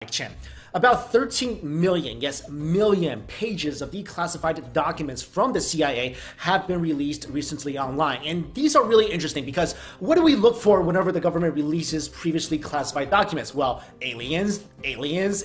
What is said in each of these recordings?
Chen. About 13 million, yes, million pages of declassified documents from the CIA have been released recently online. And these are really interesting because what do we look for whenever the government releases previously classified documents? Well, aliens,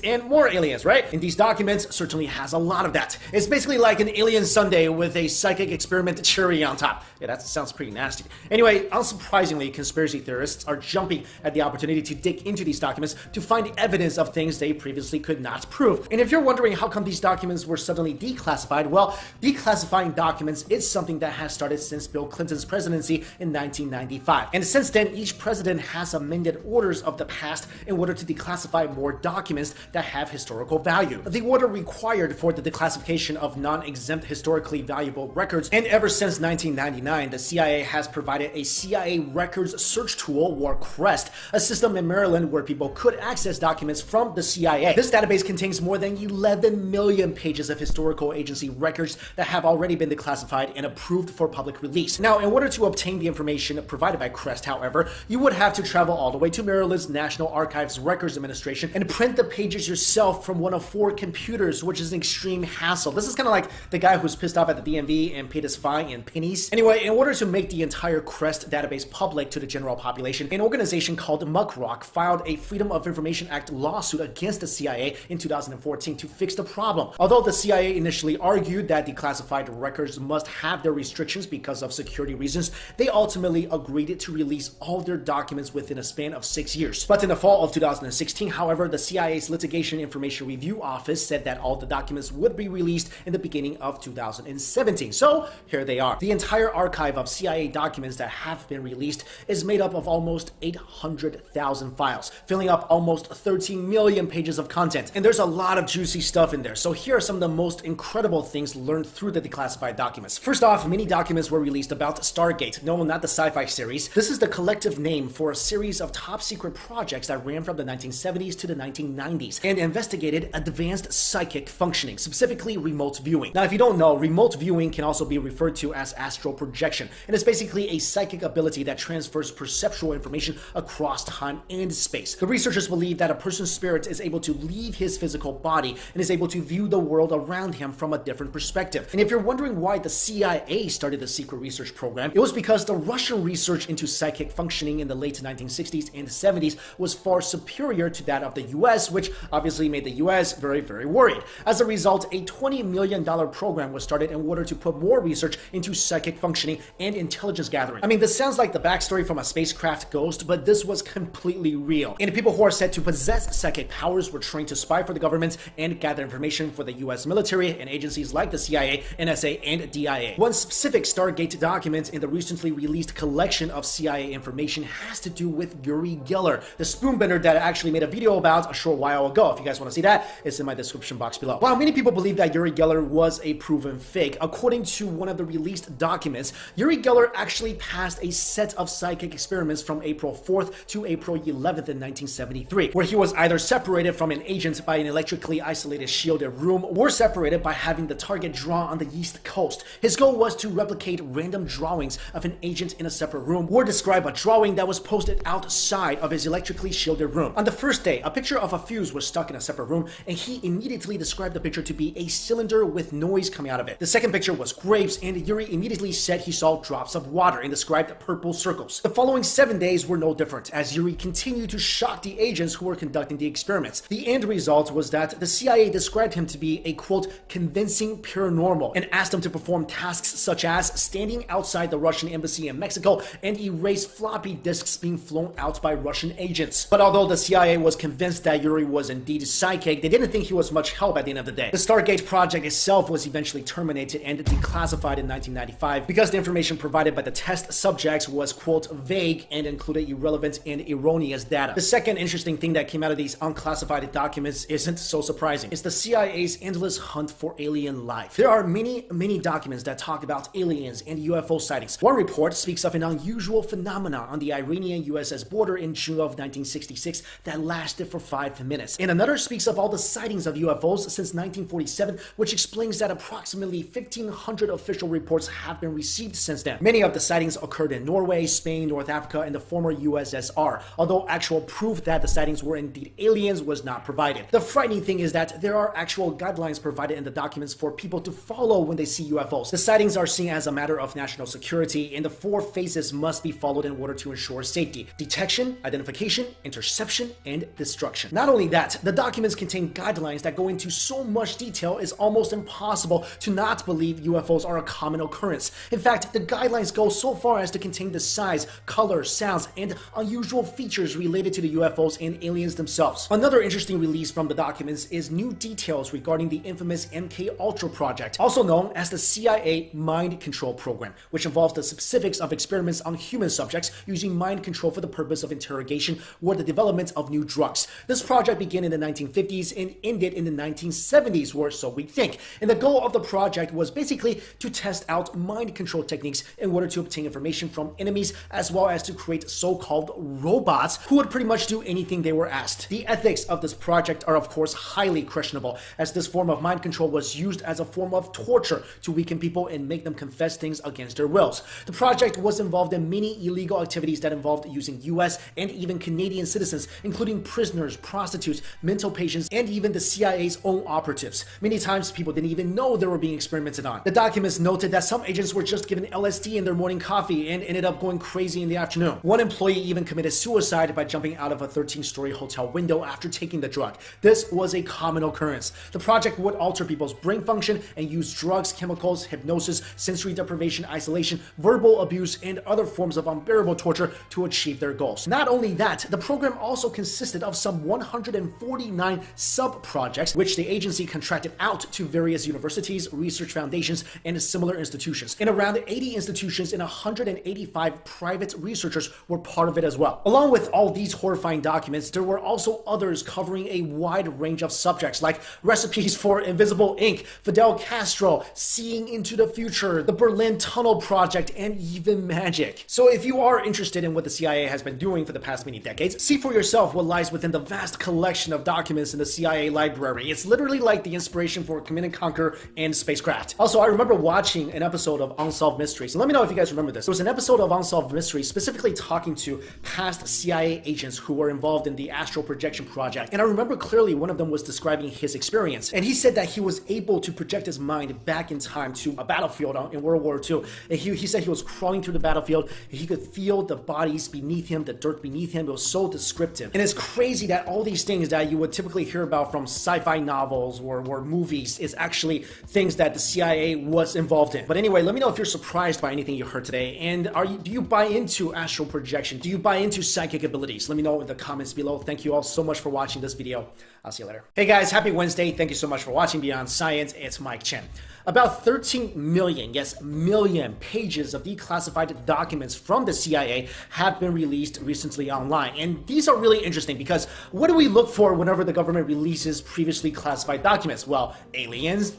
and more aliens, right? And these documents certainly has a lot of that. It's basically like an alien sundae with a psychic experiment cherry on top. Yeah, that sounds pretty nasty. Anyway, unsurprisingly, conspiracy theorists are jumping at the opportunity to dig into these documents to find evidence of things they previously could not prove. And if you're wondering how come these documents were suddenly declassified, well, declassifying documents is something that has started since Bill Clinton's presidency in 1995. And since then, each president has amended orders of the past in order to declassify more documents that have historical value. The order required for the declassification of non-exempt historically valuable records, and ever since 1999, the CIA has provided a CIA records search tool, or CREST, a system in Maryland where people could access documents from the CIA. This database contains more than 11 million pages of historical agency records that have already been declassified and approved for public release. Now, in order to obtain the information provided by CREST, however, you would have to travel all the way to Maryland's National Archives Records Administration and print the pages yourself from one of 4 computers, which is an extreme hassle. This is kind of like the guy who's pissed off at the DMV and paid his fine in pennies. Anyway, in order to make the entire CREST database public to the general population, an organization called Muckrock filed a Freedom of Information Act lawsuit against the CIA in 2014 to fix the problem. Although the CIA initially argued that declassified records must have their restrictions because of security reasons, they ultimately agreed to release all their documents within a span of 6 years. But in the fall of 2016, however, the CIA's Litigation Information Review Office said that all the documents would be released in the beginning of 2017. So here they are. The entire archive of CIA documents that have been released is made up of almost 800,000 files, filling up almost 13 million pages of content. And there's a lot of juicy stuff in there. So here are some of the most incredible things learned through the declassified documents. First off, many documents were released about Stargate. No, not the sci-fi series. This is the collective name for a series of top secret projects that ran from the 1970s to the 1990s and investigated advanced psychic functioning, specifically remote viewing. Now, if you don't know, remote viewing can also be referred to as astral projection, and it's basically a psychic ability that transfers perceptual information across time and space. The researchers believe that a person's spirit is able to leave his physical body and is able to view the world around him from a different perspective. And if you're wondering why the CIA started the secret research program, it was because the Russian research into psychic functioning in the late 1960s and 70s was far superior to that of the US, which obviously made the US very, very worried. As a result, a $20 million program was started in order to put more research into psychic functioning and intelligence gathering. I mean, this sounds like the backstory from a spacecraft ghost, but this was completely real. And people who are said to possess psychic powers were trained to spy for the government and gather information for the US military and agencies like the CIA, NSA, and DIA. One specific Stargate document in the recently released collection of CIA information has to do with Uri Geller, the spoonbender that I actually made a video about a short while ago. If you guys want to see that, it's in my description box below. While many people believe that Uri Geller was a proven fake, according to one of the released documents, Uri Geller actually passed a set of psychic experiments from April 4th to April 11th in 1973, where he was either separated from an agent by an electrically isolated shielded room or separated by having the target drawn on the East Coast. His goal was to replicate random drawings of an agent in a separate room or describe a drawing that was posted outside of his electrically shielded room. On the first day, a picture of a fuse was stuck in a separate room, and he immediately described the picture to be a cylinder with noise coming out of it. The second picture was grapes, and Yuri immediately said he saw drops of water and described purple circles. The following 7 days were no different, as Yuri continued to shock the agents who were conducting the experiments. The end result was that the CIA described him to be a, quote, convincing paranormal, and asked him to perform tasks such as standing outside the Russian embassy in Mexico and erase floppy disks being flown out by Russian agents. But although the CIA was convinced that Yuri was indeed psychic, they didn't think he was much help at the end of the day. The Stargate project itself was eventually terminated and declassified in 1995 because the information provided by the test subjects was, quote, vague and included irrelevant and erroneous data. The second interesting thing that came out of these unclassified documents isn't so surprising. It's the CIA's endless hunt for alien life. There are many documents that talk about aliens and UFO sightings. One report speaks of an unusual phenomenon on the Iranian USS border in June of 1966 that lasted for 5 minutes. And another speaks of all the sightings of UFOs since 1947, which explains that approximately 1,500 official reports have been received since then. Many of the sightings occurred in Norway, Spain, North Africa, and the former USSR, although actual proof that the sightings were indeed aliens was not provided. provided. The frightening thing is that there are actual guidelines provided in the documents for people to follow when they see UFOs. The sightings are seen as a matter of national security, and the 4 phases must be followed in order to ensure safety: detection, identification, interception, and destruction. Not only that, the documents contain guidelines that go into so much detail it's almost impossible to not believe UFOs are a common occurrence. In fact, the guidelines go so far as to contain the size, color, sounds, and unusual features related to the UFOs and aliens themselves. Another interesting release from the documents is new details regarding the infamous MK Ultra project, also known as the CIA mind control program, which involves the specifics of experiments on human subjects using mind control for the purpose of interrogation or the development of new drugs. This project began in the 1950s and ended in the 1970s, or so we think. And the goal of the project was basically to test out mind control techniques in order to obtain information from enemies, as well as to create so-called robots who would pretty much do anything they were asked. The ethics of this project are of course highly questionable, as this form of mind control was used as a form of torture to weaken people and make them confess things against their wills. The project was involved in many illegal activities that involved using US and even Canadian citizens, including prisoners, prostitutes, mental patients, and even the CIA's own operatives. Many times people didn't even know they were being experimented on. The documents noted that some agents were just given LSD in their morning coffee and ended up going crazy in the afternoon. One employee even committed suicide by jumping out of a 13-story hotel window after taking the drug. This was a common occurrence. The project would alter people's brain function and use drugs, chemicals, hypnosis, sensory deprivation, isolation, verbal abuse, and other forms of unbearable torture to achieve their goals. Not only that, the program also consisted of some 149 sub-projects, which the agency contracted out to various universities, research foundations, and similar institutions. And around 80 institutions and 185 private researchers were part of it as well. Along with all these horrifying documents, there were also others covering a wide range of subjects, like recipes for invisible ink, Fidel Castro, seeing into the future, the Berlin Tunnel Project, and even magic. So if you are interested in what the CIA has been doing for the past many decades, see for yourself what lies within the vast collection of documents in the CIA library. It's literally like the inspiration for Command and Conquer and spacecraft. Also, I remember watching an episode of Unsolved Mysteries. Let me know if you guys remember this. There was an episode of Unsolved Mysteries specifically talking to past CIA agents who were involved in the astral projection project. And I remember clearly one of them was describing his experience. And he said that he was able to project his mind back in time to a battlefield in World War II. And he said he was crawling through the battlefield. And he could feel the bodies beneath him, the dirt beneath him. It was so descriptive. And it's crazy that all these things that you would typically hear about from sci-fi novels or movies is actually things that the CIA was involved in. But anyway, let me know if you're surprised by anything you heard today. And do you buy into astral projection? Do you buy into psychic abilities? Let me know in the comments below. Thank you all so much for watching this video. I'll see you later. Hey guys, happy Wednesday. Thank you so much for watching Beyond Science. It's Mike Chen. About 13 million, yes, million pages of declassified documents from the CIA have been released recently online. And these are really interesting because what do we look for whenever the government releases previously classified documents? Well, aliens,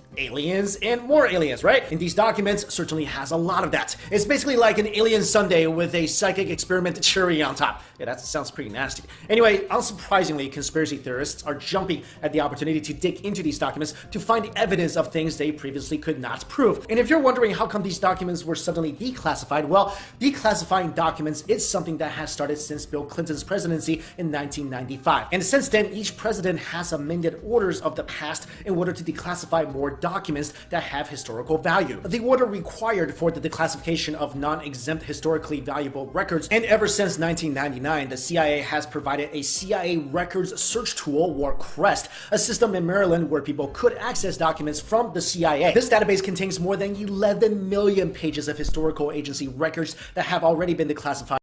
and more aliens, right? And these documents certainly has a lot of that. It's basically like an alien sundae with a psychic experiment cherry on top. Yeah, that sounds pretty nasty. Anyway, unsurprisingly, conspiracy theorists are jumping at the opportunity to dig into these documents to find evidence of things they previously could not prove. And if you're wondering how come these documents were suddenly declassified, well, declassifying documents is something that has started since Bill Clinton's presidency in 1995. And since then, each president has amended orders of the past in order to declassify more documents that have historical value. The order required for the declassification of non-exempt historically valuable records, and ever since 1999, the CIA has provided a CIA records search tool, or CREST, a system in Maryland where people could access documents from the CIA. This database contains more than 11 million pages of historical agency records that have already been declassified.